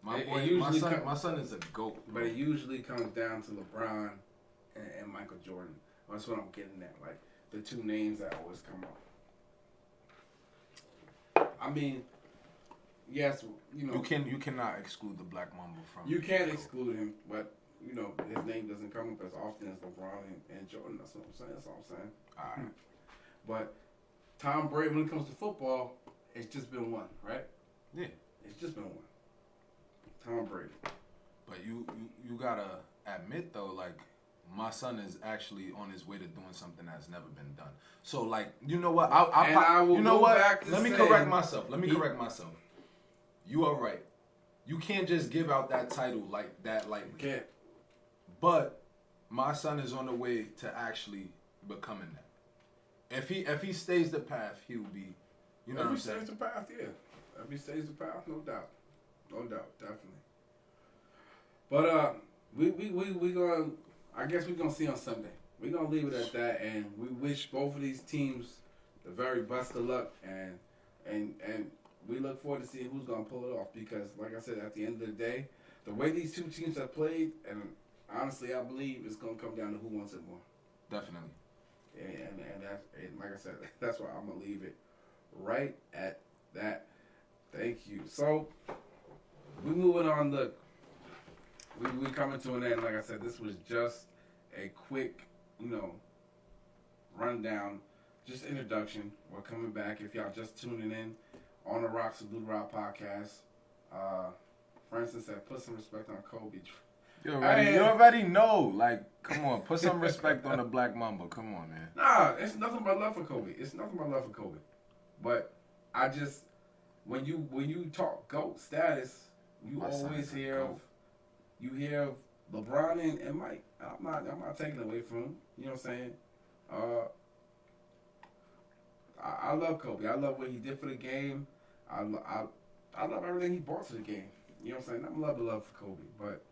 My son is a GOAT. But it usually comes down to LeBron and Michael Jordan. That's what I'm getting at. Like the two names that always come up. I mean, yes, you know You cannot exclude the Black Mamba from. you can't exclude him, but you know his name doesn't come up as often as LeBron and Jordan. That's what I'm saying. That's all I'm saying. All right. But Tom Brady, when it comes to football, it's just been one, right? Yeah. It's just been one. Tom Brady. But you gotta admit though, like my son is actually on his way to doing something that's never been done. So like, you know what? I will you know go what? back to Let me saying- correct myself. You are right. You can't just give out that title like that lightly. Okay. But my son is on the way to actually becoming that. If he stays the path, he'll be. You know what I'm saying? If he stays the path, yeah. If he stays the path, no doubt. No doubt, definitely. But we gonna, I guess we're gonna see on Sunday. We're gonna leave it at that, and we wish both of these teams the very best of luck, and we look forward to seeing who's gonna pull it off. Because, like I said, at the end of the day, the way these two teams have played, and honestly, I believe it's gonna come down to who wants it more. Definitely. And that's, and like I said, that's why I'm gonna leave it right at that. Thank you. So we moving on. Look, we coming to an end. Like I said, this was just a quick, rundown, just introduction. We're coming back. If y'all just tuning in on the Rocks Wit Lutterodt podcast, Francis said, "Put some respect on Kobe." You already know. Like, come on, put some respect on the Black Mamba. Come on, man. Nah, it's nothing but love for Kobe. It's nothing but love for Kobe. But I just, when you talk GOAT status, you My son always is a hear GOAT. of LeBron and Mike. I'm not taking it away from him. You know what I'm saying? I love Kobe. I love what he did for the game. I love everything he brought to the game. You know what I'm saying? I'm love for Kobe, but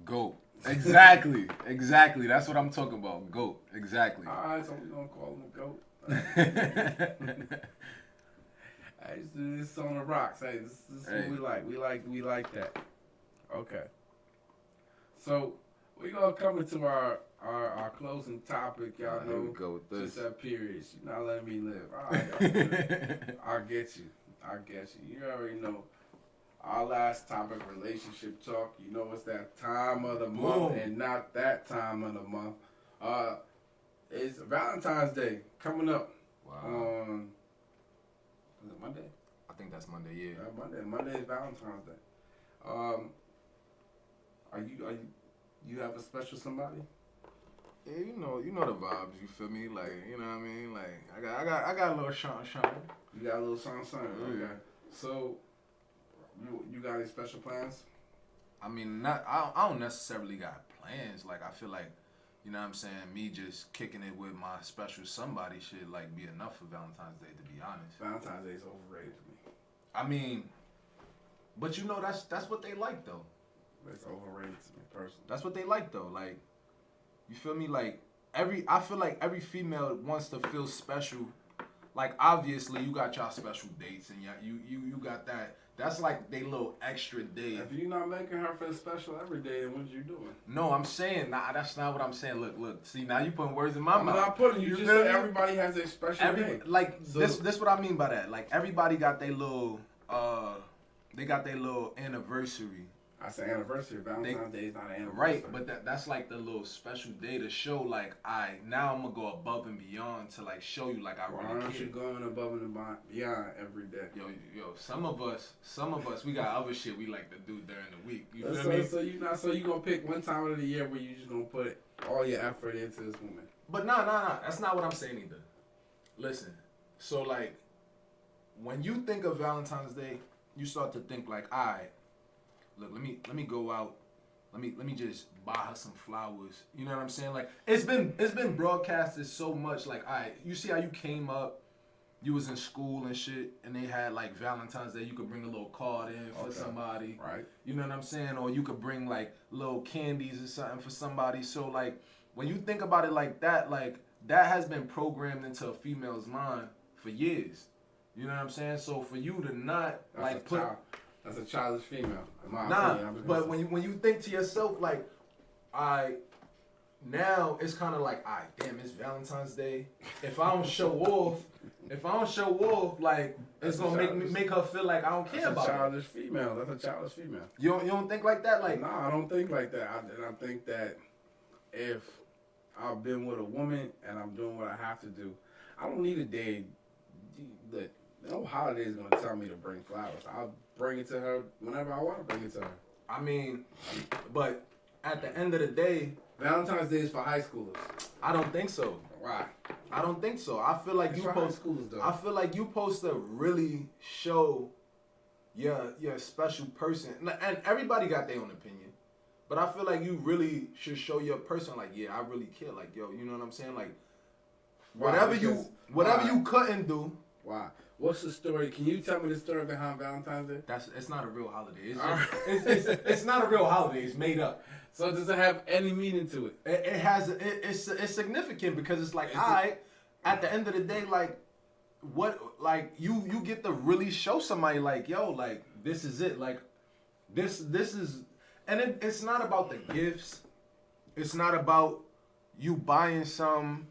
GOAT. Exactly. That's what I'm talking about. GOAT. Exactly. all right, so we're gonna call him a GOAT. I used to do this on the rocks. Hey, this is what we like. We like that. Okay. So we gonna come into our closing topic. Y'all Here we know, go with this. just that periods. You're not letting me live. All right, I get you. I guess you already know. Our last topic, relationship talk. You know it's that time of the month and not that time of the month. It's Valentine's Day coming up. Wow. Is it Monday? I think that's Monday. Yeah. Monday is Valentine's Day. You have a special somebody? Yeah, you know the vibes. You feel me? Like, you know what I mean? Like, I got a little Sean. You got a little something. Yeah. Okay. So, you got any special plans? I mean, I don't necessarily got plans. Like, I feel like, you know what I'm saying, me just kicking it with my special somebody should, like, be enough for Valentine's Day, to be honest. Valentine's Day is overrated to me. I mean, but you know, that's what they like, though. It's overrated to me, personally. That's what they like, though. Like, you feel me? Like, I feel like every female wants to feel special. Like, obviously, you got y'all special dates, and you got that. That's like they little extra day. If you're not making her feel special every day, then what you doing? No, I'm saying, nah, that's not what I'm saying. Look. See, now you putting words in my mouth. I'm not putting. You just said everybody has a special day. Like, so, this what I mean by that. Like, everybody got their little, they got their little anniversary. I say anniversary. Valentine's Day is not an anniversary. Right, but that's like the little special day to show, like, now I'm gonna go above and beyond to, like, show you, like, I really care. Why aren't you going above and beyond every day? Yo, some of us, we got other shit we like to do during the week. You feel me? So you gonna pick one time of the year where you just gonna put all your effort into this woman? But nah, that's not what I'm saying either. Listen, so, like, when you think of Valentine's Day, you start to think like, all right, look, let me go out. Let me just buy her some flowers. You know what I'm saying? Like, it's been broadcasted so much. Like, all right, you see how you came up, you was in school and shit, and they had like Valentine's Day. You could bring a little card in for somebody. Right. You know what I'm saying? Or you could bring like little candies or something for somebody. So like, when you think about it like that has been programmed into a female's mind for years. You know what I'm saying? So for you to not that's a childish female, in my nah, opinion. but when you think to yourself, like, now it's kind of like, damn, it's Valentine's Day. If I don't show off, like, it's gonna make her feel like I don't care about her. That's a childish female. You don't think like that? Like, nah, I don't think like that. I think that if I've been with a woman and I'm doing what I have to do, I don't need a day. No holiday is gonna tell me to bring flowers. I'll bring it to her whenever I want to bring it to her. I mean, but at the end of the day, Valentine's Day is for high schoolers. I don't think so. Why? I don't think so. I feel like it's for high schoolers, though. I feel like you supposed to really show you're a special person, and everybody got their own opinion. But I feel like you really should show your person, like, yeah, I really care. Like, yo, you know what I'm saying? Like, whatever you couldn't do. Why? What's the story? Can you tell me the story behind Valentine's Day? It's not a real holiday. It's not a real holiday. It's made up. So does it have any meaning to it? It's significant because it's like, at the end of the day, like, what, like, you get to really show somebody, like, yo, like, this is it. Like, this is, and it's not about the gifts. It's not about you buying some.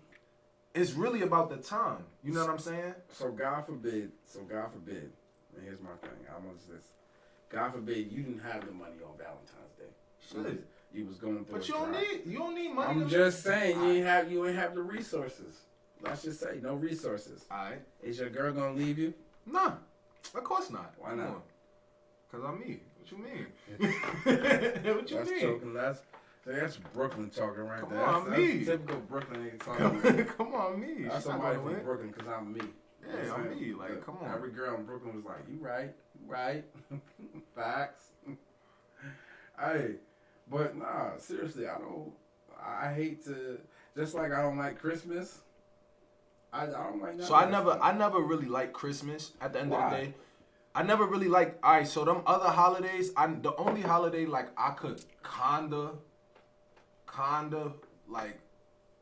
It's really about the time. You know what I'm saying? So God forbid, and here's my thing. I want this. God forbid you didn't have the money on Valentine's Day. Shit. You was going through. But you don't need money. I'm just saying you ain't have the resources. Let's just say no resources. Alright. Is your girl gonna leave you? Nah. Of course not. Why not? Cause I'm me. What you mean? What you mean? Joking. That's Brooklyn talking right Come there. on, that's me. Typical Brooklyn nigga talking. Come on, me. That's somebody from Brooklyn because I'm me. Yeah, I'm me. Like, come on. Every girl in Brooklyn was like, you right. Facts. Hey, but nah, seriously, I hate to, just like I don't like Christmas, I don't like that. So I never really liked Christmas at the end of the day. I never really liked, all right, so them other holidays, the only holiday, like, I could kinda, like,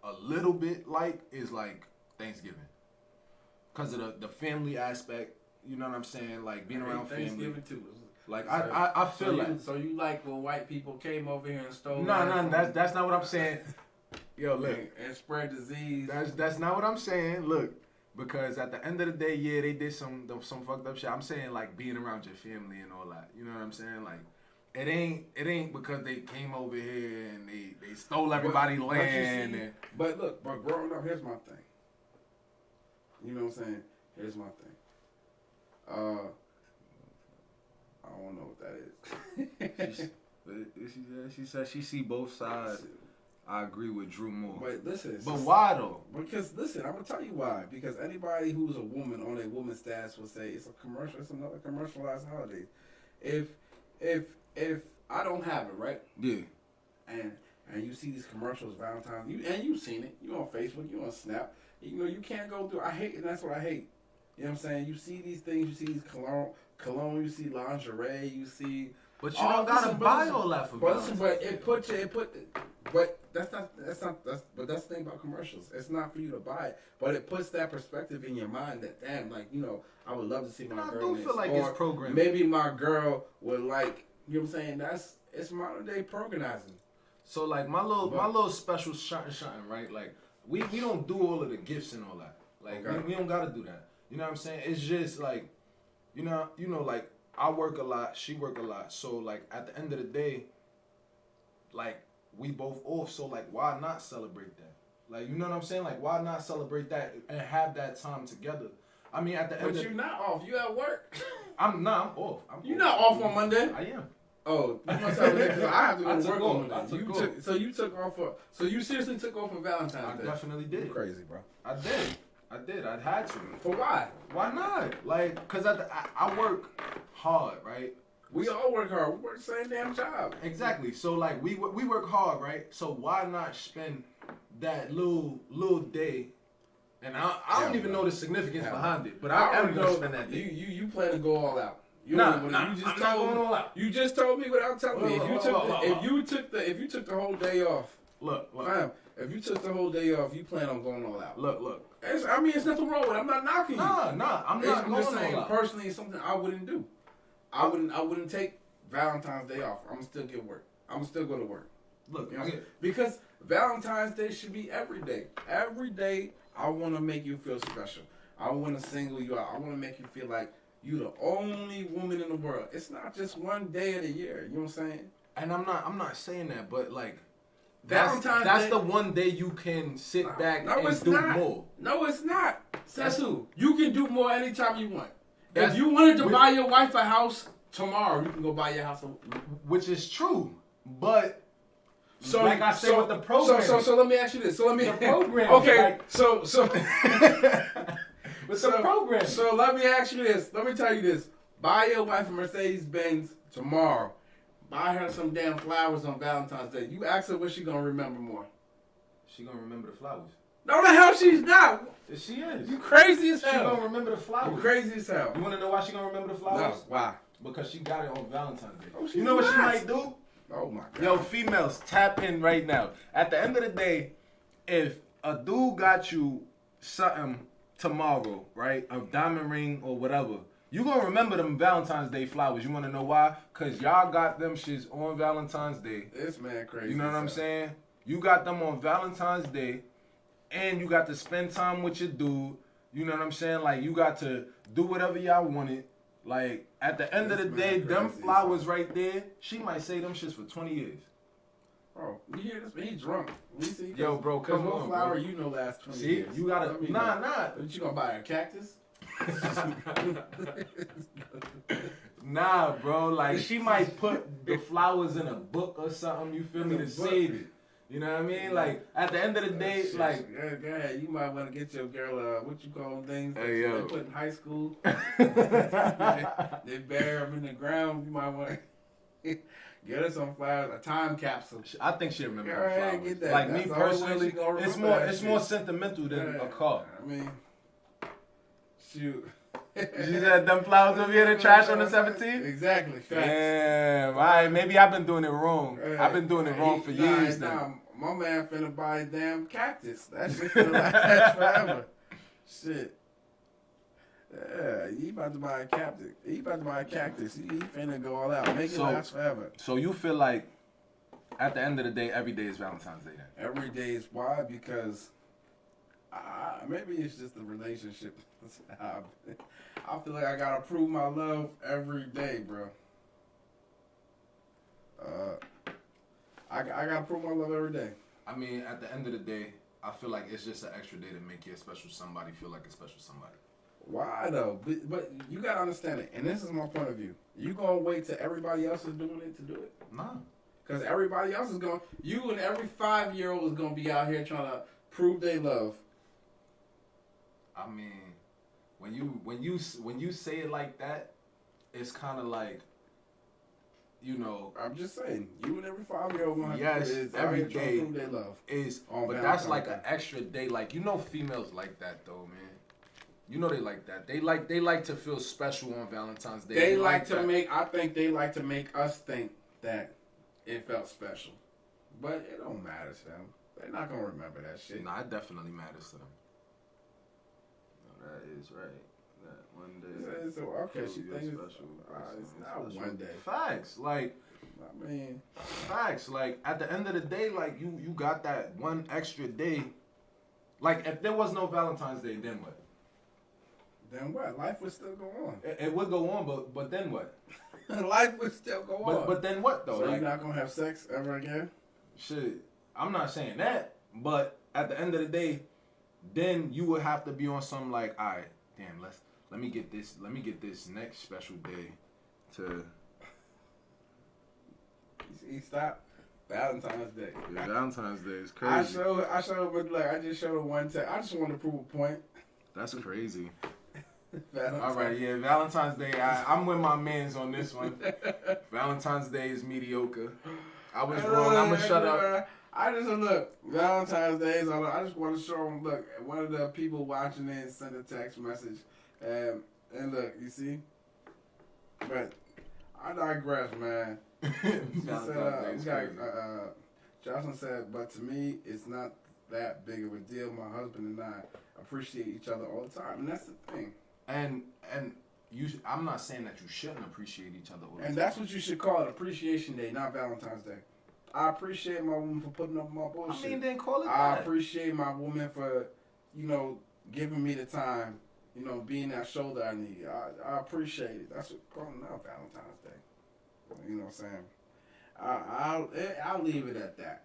a little bit like, is, like, Thanksgiving. Because of the family aspect, you know what I'm saying? Like, being around Thanksgiving family. too. Like, I feel like. So you like when white people came over here and stole? No, that's not what I'm saying. Yo, look. And spread disease. That's not what I'm saying. Look, Because at the end of the day, yeah, they did some fucked up shit. I'm saying like being around your family and all that. You know what I'm saying? Like it ain't because they came over here and they stole everybody's land. But look, but growing up, here's my thing. You know what I'm saying? Here's my thing. I don't know what that is. She said she see both sides. I agree with Drew more. But listen, but why though? Because listen, I'm gonna tell you why. Because anybody who's a woman on a woman's status will say it's a commercial. It's another commercialized holiday. If I don't have it, right? Yeah. And you see these commercials, Valentine's, you've seen it. You on Facebook, you on Snap. You know you can't go through. I hate, and that's what I hate. You know what I'm saying? You see these things. You see these cologne. You see lingerie. You see. But you don't gotta buy all that for Valentine's. But that's the thing about commercials. It's not for you to buy it, but it puts that perspective in your mind that damn, like I would love to see my girl. I do feel like it's programmed. Maybe my girl would like. You know what I'm saying? It's modern day programming. So like my little special shotting, right? Like we don't do all of the gifts and all that. Like we don't gotta do that. You know what I'm saying? It's just like, you know, like I work a lot, she work a lot. So like at the end of the day, like we both off. So like why not celebrate that? Like you know what I'm saying? Like why not celebrate that and have that time together? I mean at the end. But you're not off. You at work. I'm off. You're not off on Monday. I am. Oh, you must have because I have to go to work on Monday. So you took off so you seriously took off for Valentine's Day? I definitely did. You're crazy, bro. I did. I had to. For why? Why not? Like, cause I work hard, right? We all work hard. We work the same damn job. Exactly. So like we work hard, right? So why not spend that little day? And I don't even know the significance behind it, but I am gonna spend that day. You plan to go all out. I'm not going all out. You just told me without telling me. If you took the whole day off. Look. Fam, if you took the whole day off, you plan on going all out. Look. It's nothing wrong with it. I'm not knocking you. Nah, I'm not going just saying, all out. Personally, it's something I wouldn't do. I wouldn't take Valentine's Day off. I'm gonna still get work. I'm gonna still go to work. Look, you know, because Valentine's Day should be every day. Every day, I want to make you feel special. I want to single you out. I want to make you feel like you're the only woman in the world. It's not just one day of the year. You know what I'm saying? And I'm not saying that, but like that's the one day you can sit back and do more. No, it's not. Says who? You can do more anytime you want. If you wanted to buy your wife a house tomorrow, you can go buy your house. Which is true, but so like I said with the program. So let me ask you this. The program. Okay. Like, so with the program. So let me ask you this. Let me tell you this. Buy your wife a Mercedes-Benz tomorrow. Buy her some damn flowers on Valentine's Day. You ask her what she gonna remember more. She gonna remember the flowers. No, the hell she's not. She is. You crazy as hell. She gonna remember the flowers. You crazy as hell. You wanna know why she gonna remember the flowers? No, why? Because she got it on Valentine's Day. Oh, you know what she might do? Oh my God. Yo, females, tap in right now. At the end of the day, if a dude got you something tomorrow, right? A diamond ring or whatever, you gonna remember them Valentine's Day flowers. You wanna know why? Cause y'all got them shits on Valentine's Day. This man crazy. You know what I'm saying? You got them on Valentine's Day, and you got to spend time with your dude. You know what I'm saying? Like you got to do whatever y'all wanted. Like at the end of the day, them flowers right there, she might say them shits for 20 years. Bro, you hear this? He drunk. Yo, bro, come on, flower bro. You know last 20 See, years. you gotta nah. What you gonna buy a cactus? Nah, bro. Like she might put the flowers in a book or something. You feel me? To save it. You know what I mean? Like at the end of the day, like go ahead. You might want to get your girl what you call them things hey, yo. they put in high school. they bury them in the ground. You might want to get her some flowers, a time capsule. I think she'll remember the flowers. Get that. Like that's me personally, it's more sentimental than a car. I mean, shoot. You said them flowers over here in the trash on the 17th? Exactly. Damn. All right, maybe I've been doing it wrong. I've been doing it wrong for years now. My man finna buy a damn cactus. That shit finna last forever. Shit. Yeah, he about to buy a cactus. He finna go all out. Make it last forever. So you feel like at the end of the day, every day is Valentine's Day then? Every day is why? Because Maybe it's just the relationship. I feel like I gotta prove my love every day, bro. I gotta prove my love every day. I mean, at the end of the day, I feel like it's just an extra day to make your special somebody feel like a special somebody. Why though? But you gotta understand it, and this is my point of view. You gonna wait till everybody else is doing it to do it? Nah. Because everybody else is going. You and every 5-year-old is gonna be out here trying to prove they love. I mean, when you say it like that, it's kind of like, you know. I'm just saying, you and every 5-year-old gonna have Yes, to every out here trying day to prove they love. is, On but that's Valentine's like Day. an extra day. Like, you know, females like that though, man. You know they like that. They like to feel special on Valentine's Day. They like to that. make. I think they like to make us think that it felt special, but it don't matter to them. They're not gonna remember that shit. Nah, it definitely matters to them. No, that is right. That one day. So, okay, she thinks special. it's not Special. one day. Facts, like. I mean, Facts. Like, at the end of the day, like, you got that one extra day. Like, if there was no Valentine's Day, then what? then what? Life would still go on. It would go on, but then what? Life would still go on. But then what, though? So like, you're not gonna have sex ever again? shit, I'm not saying that. But at the end of the day, then you would have to be on some, like, all right, damn, let me get this next special day to... You stop. Valentine's Day. Yeah, Valentine's Day is I crazy. showed, but like I just showed it one time. I just wanted to prove a point. That's crazy. Valentine's. All right, yeah, Valentine's Day. I'm with my mans on this one. Valentine's Day is mediocre. I was wrong. I'm gonna shut up. I just look. Valentine's Day is. I just want to show them. Look, one of the people watching it sent a text message, and look, you see. But I digress, man. Valentine's Day is crazy. Jocelyn said, but to me, it's not that big of a deal. My husband and I appreciate each other all the time, and that's the thing. And I'm not saying that you shouldn't appreciate each other all the time. And that's what you should call it, Appreciation Day, not Valentine's Day. I appreciate my woman for putting up my bullshit. I mean, then call it I that. appreciate my woman for, giving me the time, being that shoulder I need. I appreciate it. That's what calling out Valentine's Day. You know what I'm saying? I'll leave it at that.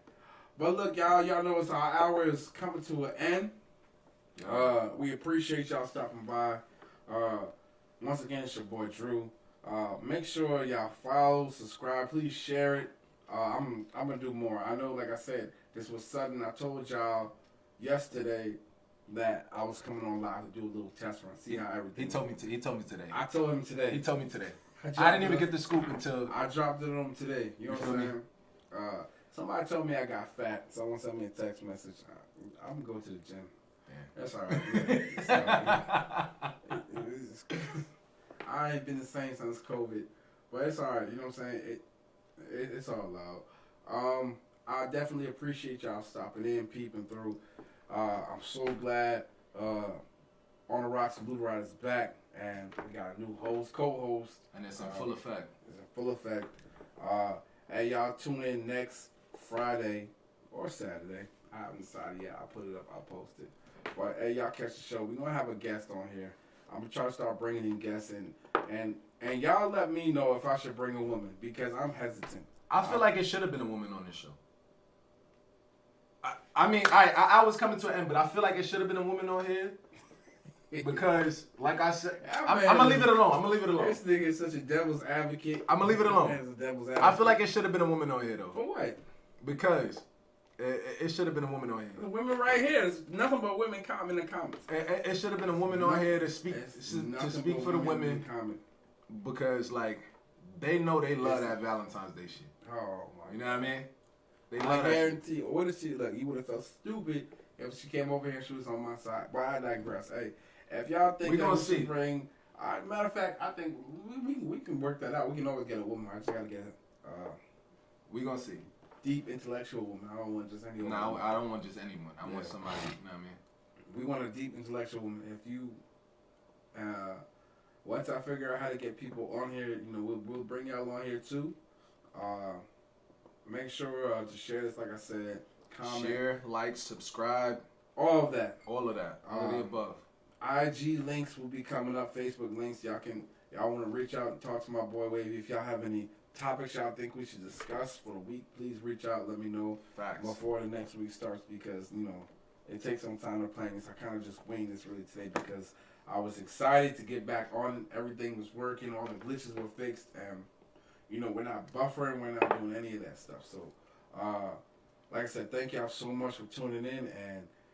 But look, y'all know it's our hour is coming to an end. We appreciate y'all stopping by. Once again, it's your boy Drew. Make sure y'all follow, subscribe, please share it. I'm gonna do more. I know, like I said, this was sudden. I told y'all yesterday that I was coming on live to do a little test run, see how everything. He told me today. I told him today. He told me today. I I didn't even get the scoop until I dropped it on him today. You know what feel I'm me? saying? Somebody told me I got fat. Someone sent me a text message. I'm gonna go to the gym. That's all right. Yeah. It's all right. I ain't been the same since COVID, but it's all right. You know what I'm saying? It's all loud. I definitely appreciate y'all stopping in, peeping through. I'm so glad On the Rocks Wit Lutterodt is back, and we got a new co-host. and it's in full effect. It's in full effect. Hey, y'all tune in next Friday or Saturday. I haven't decided yet. I'll put it up. I'll post it. But hey, y'all catch the show. We're gonna have a guest on here. I'm gonna try to start bringing in guests in, and y'all let me know if I should bring a woman because I'm hesitant. I feel like it should have been a woman on this show. I mean, I was coming to an end, but I feel like it should have been a woman on here. Because, like I said, I'm gonna leave it alone. This nigga is such a devil's advocate. I'm gonna leave it alone. Man's a devil's advocate. I feel like it should have been a woman on here, though. For what? Because it should have been a woman on here. The women right here. There's nothing but women comment in the comments. It should have been a woman on here to speak for the women. Because, like, they know they love that Valentine's Day shit. Oh, my You know what I mean? They I love that shit. guarantee you. What if she, look, you would have felt stupid if she came over here and she was on my side. But I digress. Hey, if y'all think We that gonna we should see. bring, matter of fact, I think we can work that out. We can always get a woman. I just got to get a We gonna see. deep intellectual woman. I don't want just any woman. No, I don't want just anyone. I want Yeah. somebody, you know what I mean? We want a deep intellectual woman. If you, once I figure out how to get people on here, we'll bring y'all on here too. Make sure to share this, like I said, comment. Share, like, subscribe. All of that. All of that. All of the above. IG links will be coming up. Facebook links. Y'all want to reach out and talk to my boy Wavy. If y'all have any topics y'all think we should discuss for the week, please reach out. Let me know before the next week starts, because it takes some time to plan this. I kind of just winged this really today because I was excited to get back on. Everything was working. All the glitches were fixed, and we're not buffering. We're not doing any of that stuff. So, like I said, thank y'all so much for tuning in, and